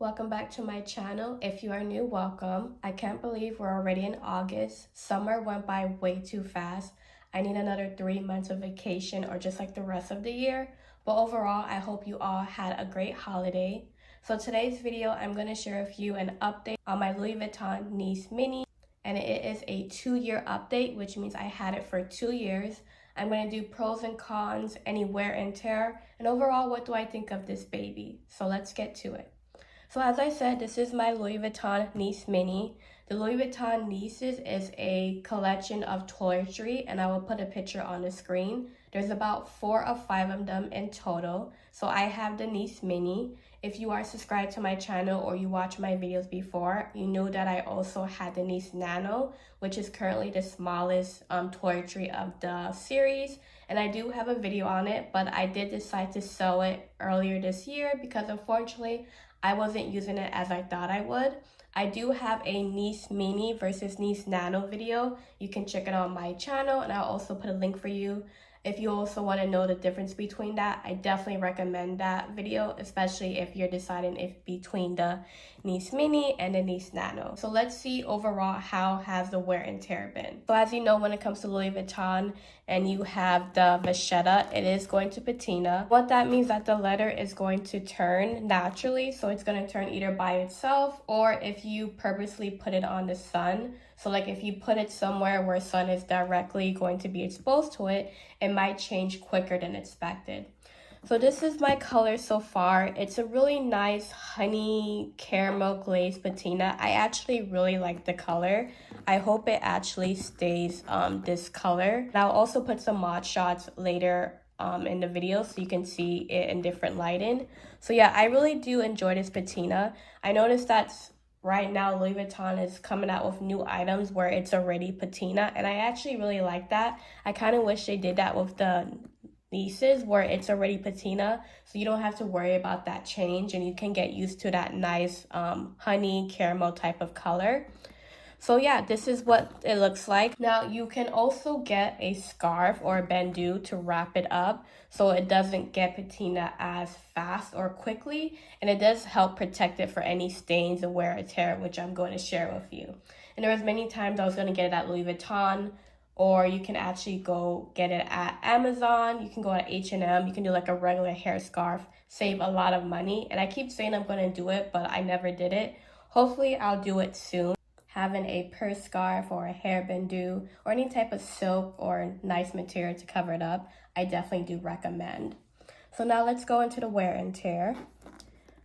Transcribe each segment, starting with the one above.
Welcome back to my channel. If you are new, welcome. I can't believe we're already in August. Summer went by way too fast. I need another 3 months of vacation or just like the rest of the year. But overall, I hope you all had a great holiday. So today's video, I'm going to share with you an update on my Louis Vuitton Nice Mini. And it is a 2-year update, which means I had it for 2 years. I'm going to do pros and cons, any wear and tear, and overall, what do I think of this baby? So let's get to it. So as I said, this is my Louis Vuitton Nice Mini. The Louis Vuitton Nices is a collection of toiletry, and I will put a picture on the screen. There's about 4 or 5 of them in total. So I have the Nice Mini. If you are subscribed to my channel or you watch my videos before, you know that I also had the Nice Nano, which is currently the smallest toiletry of the series. And I do have a video on it, but I did decide to sell it earlier this year because unfortunately, I wasn't using it as I thought I would. I do have a Nice Mini versus Nice Nano video. You can check it out on my channel, and I'll also put a link for you. If you also want to know the difference between that, I definitely recommend that video, especially if you're deciding if between the Nice Mini and the Nice Nano. So let's see overall how has the wear and tear been. So as you know, when it comes to Louis Vuitton and you have the Vachetta, it is going to patina. What that means that the leather is going to turn naturally. So it's going to turn either by itself or if you purposely put it on the sun. So like if you put it somewhere where sun is directly going to be exposed to it, it might change quicker than expected. So this is my color so far. It's a really nice honey caramel glazed patina. I actually really like the color. I hope it actually stays this color. And I'll also put some mod shots later in the video so you can see it in different lighting. So yeah, I really do enjoy this patina. I noticed that right now Louis Vuitton is coming out with new items where it's already patina, and I actually really like that. I kind of wish they did that with the Nices where it's already patina, so you don't have to worry about that change and you can get used to that nice honey caramel type of color. So yeah, this is what it looks like. Now you can also get a scarf or a bandeau to wrap it up so it doesn't get patina as fast or quickly, and it does help protect it for any stains and wear and tear, which I'm going to share with you. And there was many times I was going to get it at Louis Vuitton, or you can actually go get it at Amazon. You can go at H&M. You can do like a regular hair scarf, save a lot of money. And I keep saying I'm going to do it, but I never did it. Hopefully I'll do it soon. Having a purse scarf or a hair bandeau or any type of silk or nice material to cover it up, I definitely do recommend. So now let's go into the wear and tear.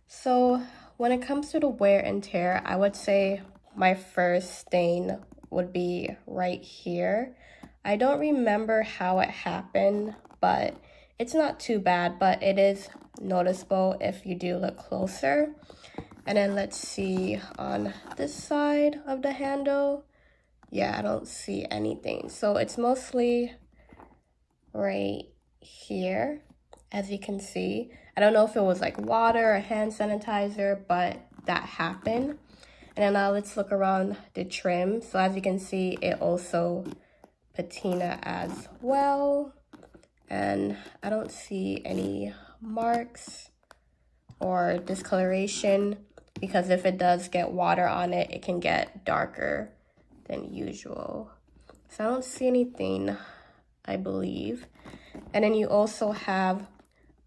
So when it comes to the wear and tear, I would say my first stain would be right here. I don't remember how it happened, but it's not too bad, but it is noticeable if you do look closer. And then let's see on this side of the handle. Yeah, I don't see anything. So it's mostly right here, as you can see. I don't know if it was like water or hand sanitizer, but that happened. And then now let's look around the trim. So as you can see, it also patina as well. And I don't see any marks or discoloration, because if it does get water on it, it can get darker than usual. So I don't see anything, I believe. And then you also have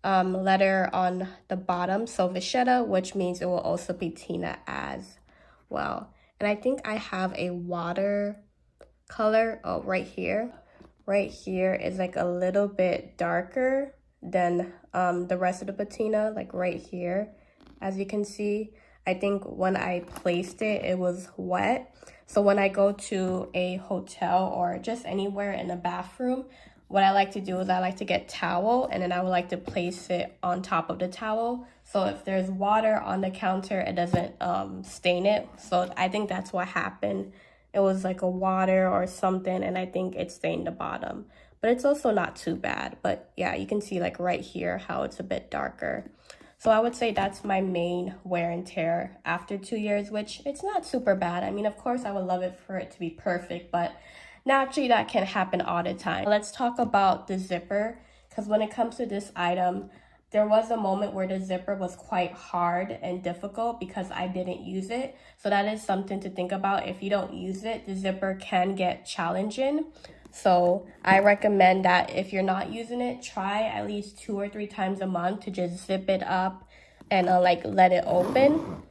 letter on the bottom, so Vachetta, which means it will also patina as well. And I think I have a water color. Oh, right here. Right here is like a little bit darker than the rest of the patina, like right here. As you can see, I think when I placed it, it was wet. So when I go to a hotel or just anywhere in the bathroom, what I like to do is I like to get towel, and then I would like to place it on top of the towel. So if there's water on the counter, it doesn't stain it. So I think that's what happened. It was like a water or something, and I think it stained the bottom. But it's also not too bad. But yeah, you can see like right here how it's a bit darker. So I would say that's my main wear and tear after 2 years, which it's not super bad. I mean, of course, I would love it for it to be perfect, but naturally that can happen all the time. Let's talk about the zipper, because when it comes to this item, there was a moment where the zipper was quite hard and difficult because I didn't use it. So that is something to think about. If you don't use it, the zipper can get challenging. So I recommend that if you're not using it, try at least 2 or 3 times a month to just zip it up and like let it open.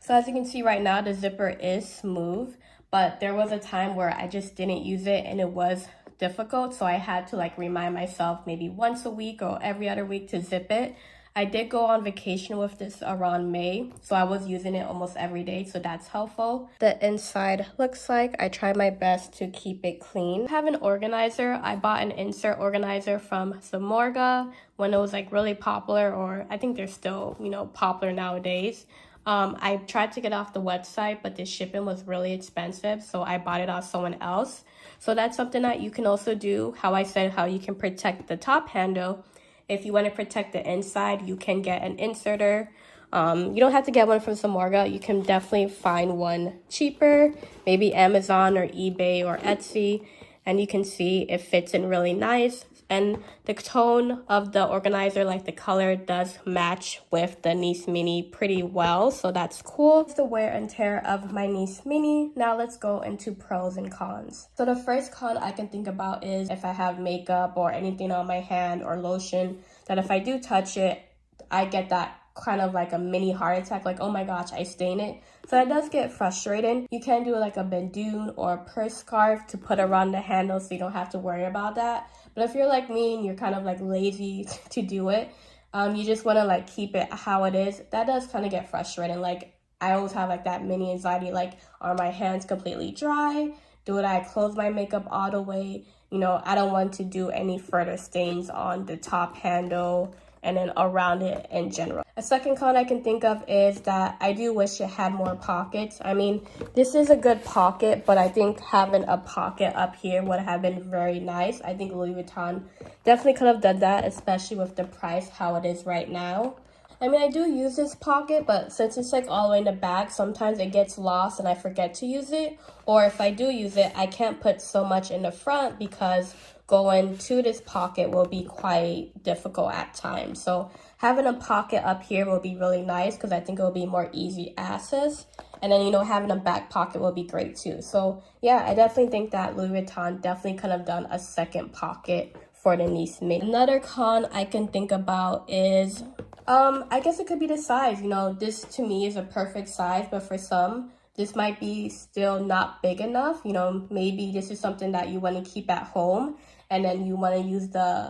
So as you can see right now, the zipper is smooth, but there was a time where I just didn't use it and it was difficult. So I had to like remind myself maybe once a week or every other week to zip it. I did go on vacation with this around May, so I was using it almost every day, so that's helpful. The inside looks like I try my best to keep it clean. I have an organizer. I bought an insert organizer from Zamorga when it was like really popular, or I think they're still, you know, popular nowadays. I tried to get off the website, but the shipping was really expensive, so I bought it off someone else. So that's something that you can also do. How I said how you can protect the top handle. If you want to protect the inside, you can get an inserter. You don't have to get one from Zamorga. You can definitely find one cheaper, maybe Amazon or eBay or Etsy, and you can see it fits in really nice. And the tone of the organizer, like the color, does match with the Nice Mini pretty well, so that's cool. It's the wear and tear of my Nice Mini. Now let's go into pros and cons. So the first con I can think about is if I have makeup or anything on my hand or lotion, that if I do touch it, I get that kind of like a mini heart attack, like, oh my gosh, I stain it. So that does get frustrating. You can do like a bandeau or a purse scarf to put around the handle so you don't have to worry about that. But if you're like me and you're kind of like lazy to do it, you just want to like keep it how it is, that does kind of get frustrating. Like I always have like that mini anxiety, like are my hands completely dry? Do I close my makeup all the way? You know, I don't want to do any further stains on the top handle and then around it in general. A second con I can think of is that I do wish it had more pockets. I mean, this is a good pocket, but I think having a pocket up here would have been very nice. I think Louis Vuitton definitely could have done that, especially with the price how it is right now. I mean, I do use this pocket, but since it's like all the way in the back, sometimes it gets lost and I forget to use it. Or if I do use it, I can't put so much in the front because going to this pocket will be quite difficult at times. So having a pocket up here will be really nice because I think it will be more easy access. And then, you know, having a back pocket will be great too. So yeah, I definitely think that Louis Vuitton definitely could have done a second pocket for the Nice Mini. Another con I can think about is, I guess it could be the size. You know, this to me is a perfect size, but for some, this might be still not big enough. You know, maybe this is something that you want to keep at home and then you want to use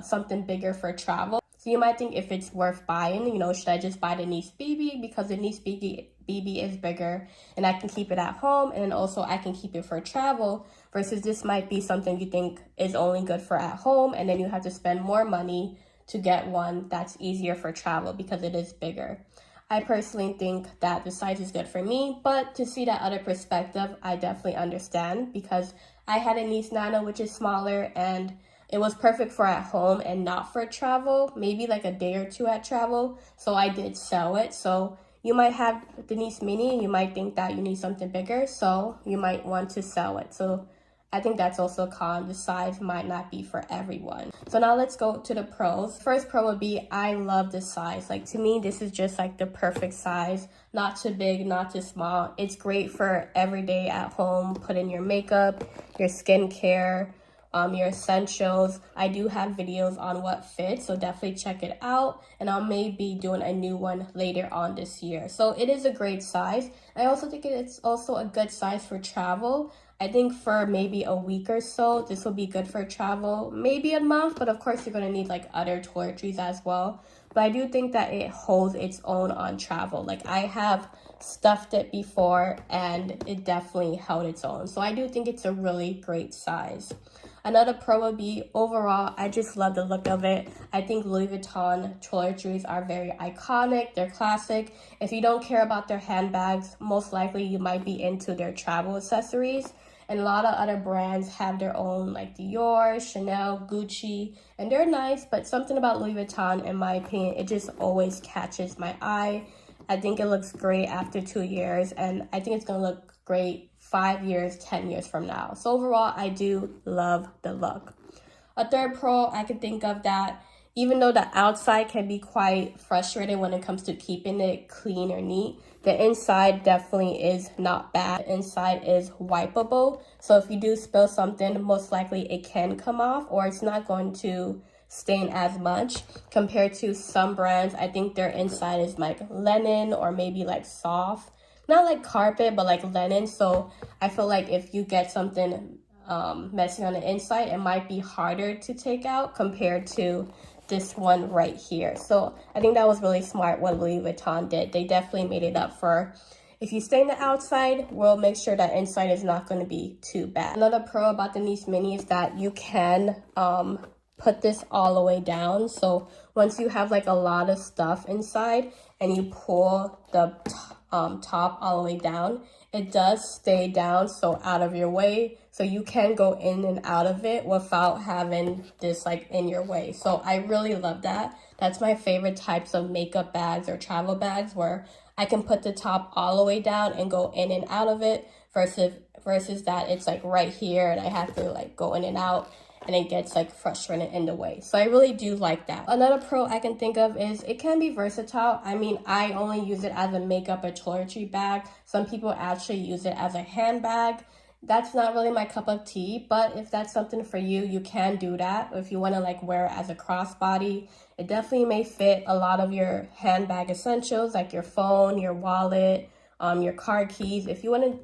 something bigger for travel. So you might think if it's worth buying, you know, should I just buy the Nice BB because the Nice BB is bigger and I can keep it at home and then also I can keep it for travel, versus this might be something you think is only good for at home and then you have to spend more money to get one that's easier for travel because it is bigger. I personally think that the size is good for me, but to see that other perspective, I definitely understand because I had a Nice Nano, which is smaller, and it was perfect for at home and not for travel, maybe like a day or two at travel. So I did sell it. So you might have the Nice Mini and you might think that you need something bigger, so you might want to sell it. So I think that's also a con. The size might not be for everyone. So now let's go to the pros. First pro would be I love this size. Like to me, this is just like the perfect size. Not too big, not too small. It's great for every day at home. Put in your makeup, your skincare, your essentials. I do have videos on what fits, so definitely check it out. And I'll maybe doing a new one later on this year. So it is a great size. I also think it's also a good size for travel. I think for maybe a week or so, this will be good for travel. Maybe a month, but of course you're going to need like other toiletries as well. But I do think that it holds its own on travel. Like I have stuffed it before and it definitely held its own. So I do think it's a really great size. Another pro would be overall, I just love the look of it. I think Louis Vuitton toiletries are very iconic. They're classic. If you don't care about their handbags, most likely you might be into their travel accessories. And a lot of other brands have their own, like Dior, Chanel, Gucci, and they're nice, but something about Louis Vuitton, in my opinion, it just always catches my eye. I think it looks great after 2 years, and I think it's gonna look great 5 years, 10 years from now. So overall, I do love the look. A third pro I could think of that, even though the outside can be quite frustrating when it comes to keeping it clean or neat, the inside definitely is not bad. The inside is wipeable, so if you do spill something, most likely it can come off, or it's not going to stain as much compared to some brands. I think their inside is like linen or maybe like soft, not like carpet, but like linen. So I feel like if you get something messy on the inside, it might be harder to take out compared to this one right here. So I think that was really smart what Louis Vuitton did. They definitely made it up for, if you stain the outside, we'll make sure that inside is not going to be too bad. Another pro about the Nice Mini is that you can put this all the way down. So once you have like a lot of stuff inside and you pull the top all the way down, it does stay down, so out of your way, so you can go in and out of it without having this like in your way. So I really love that. That's my favorite types of makeup bags or travel bags, where I can put the top all the way down and go in and out of it, versus that it's like right here and I have to like go in and out and it gets like frustrating in the way. So I really do like that. Another pro I can think of is it can be versatile. I mean, I only use it as a makeup or toiletry bag. Some people actually use it as a handbag. That's not really my cup of tea, but if that's something for you, you can do that. If you want to like wear it as a crossbody, it definitely may fit a lot of your handbag essentials like your phone, your wallet, your car keys. If you want to,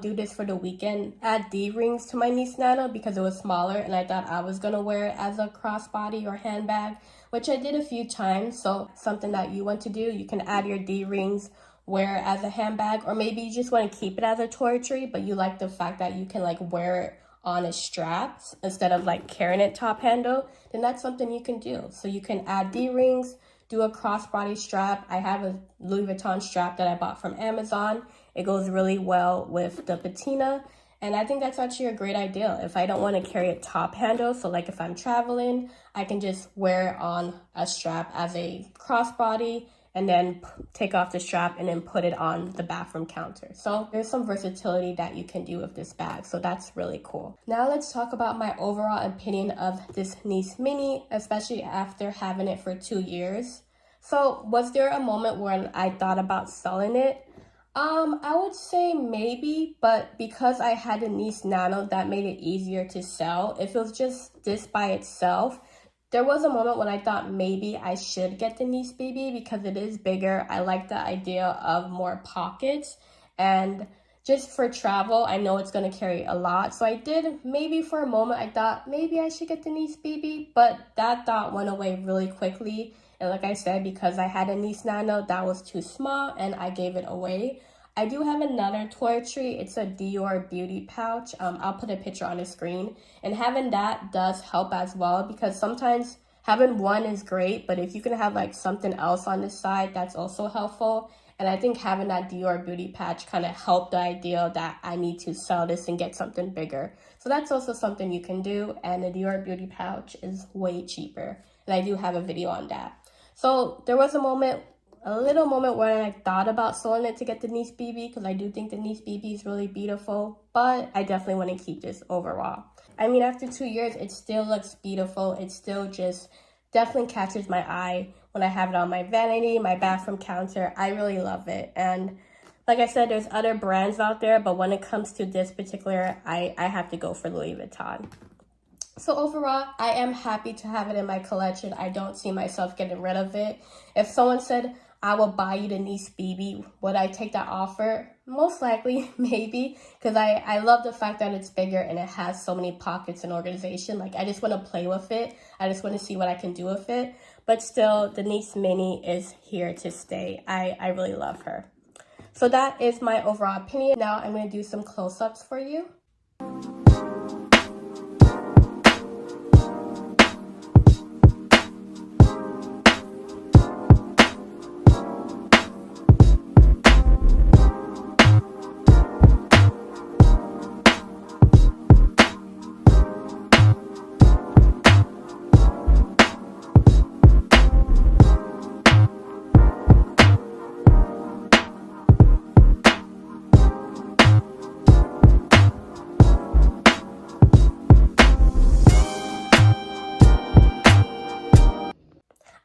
do this for the weekend, add D-rings to my Nice Nano because it was smaller and I thought I was going to wear it as a crossbody or handbag, which I did a few times. So something that you want to do, you can add your D-rings, wear it as a handbag, or maybe you just want to keep it as a toiletry, but you like the fact that you can like wear it on a strap instead of like carrying it top handle, then that's something you can do. So you can add D-rings, do a crossbody strap. I have a Louis Vuitton strap that I bought from Amazon. It goes really well with the patina, and I think that's actually a great idea. If I don't want to carry a top handle, so like if I'm traveling, I can just wear it on a strap as a crossbody and then take off the strap and then put it on the bathroom counter. So there's some versatility that you can do with this bag, so that's really cool. Now let's talk about my overall opinion of this Nice Mini, especially after having it for 2 years. So was there a moment when I thought about selling it? I would say maybe, but because I had a Nice Nano, that made it easier to sell. If it was just this by itself, there was a moment when I thought maybe I should get the Nice BB because it is bigger. I like the idea of more pockets, and just for travel, I know it's going to carry a lot. So I did, maybe for a moment, I thought maybe I should get the Nice BB, but that thought went away really quickly. And like I said, because I had a Nice Nano, that was too small and I gave it away. I do have another toiletry. It's a Dior beauty pouch. I'll put a picture on the screen. And having that does help as well, because sometimes having one is great, but if you can have like something else on the side, that's also helpful. And I think having that Dior beauty patch kind of helped the idea that I need to sell this and get something bigger. So that's also something you can do. And the Dior beauty pouch is way cheaper. And I do have a video on that. So there was a little moment where I thought about selling it to get the Nice BB, because I do think the Nice BB is really beautiful, but I definitely want to keep this overall. I mean, after 2 years, it still looks beautiful. It still just definitely catches my eye when I have it on my vanity, my bathroom counter. I really love it. And like I said, there's other brands out there, but when it comes to this particular, I have to go for Louis Vuitton. So overall, I am happy to have it in my collection. I don't see myself getting rid of it. If someone said, I will buy you the Nice BB, would I take that offer? Most likely, maybe, because I love the fact that it's bigger and it has so many pockets and organization. Like, I just want to play with it. I just want to see what I can do with it. But still, the Nice Mini is here to stay. I really love her. So that is my overall opinion. Now I'm going to do some close-ups for you.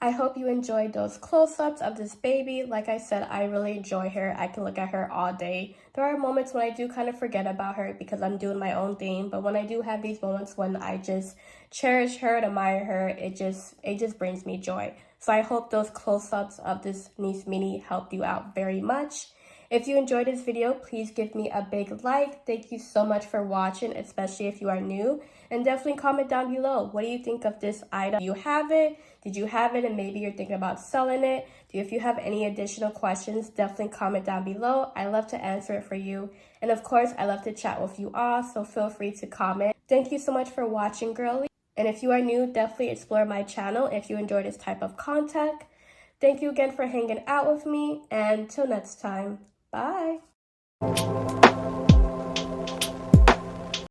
I hope you enjoyed those close-ups of this baby. Like I said, I really enjoy her. I can look at her all day. There are moments when I do kind of forget about her because I'm doing my own thing, but when I do have these moments when I just cherish her and admire her, it just brings me joy. So I hope those close-ups of this niece mini helped you out very much. If you enjoyed this video, please give me a big like. Thank you so much for watching, especially if you are new. And definitely comment down below. What do you think of this item? Do you have it? Did you have it and maybe you're thinking about selling it? If you have any additional questions, definitely comment down below. I love to answer it for you. And of course, I love to chat with you all, so feel free to comment. Thank you so much for watching, girly. And if you are new, definitely explore my channel if you enjoy this type of content. Thank you again for hanging out with me, and till next time. Bye.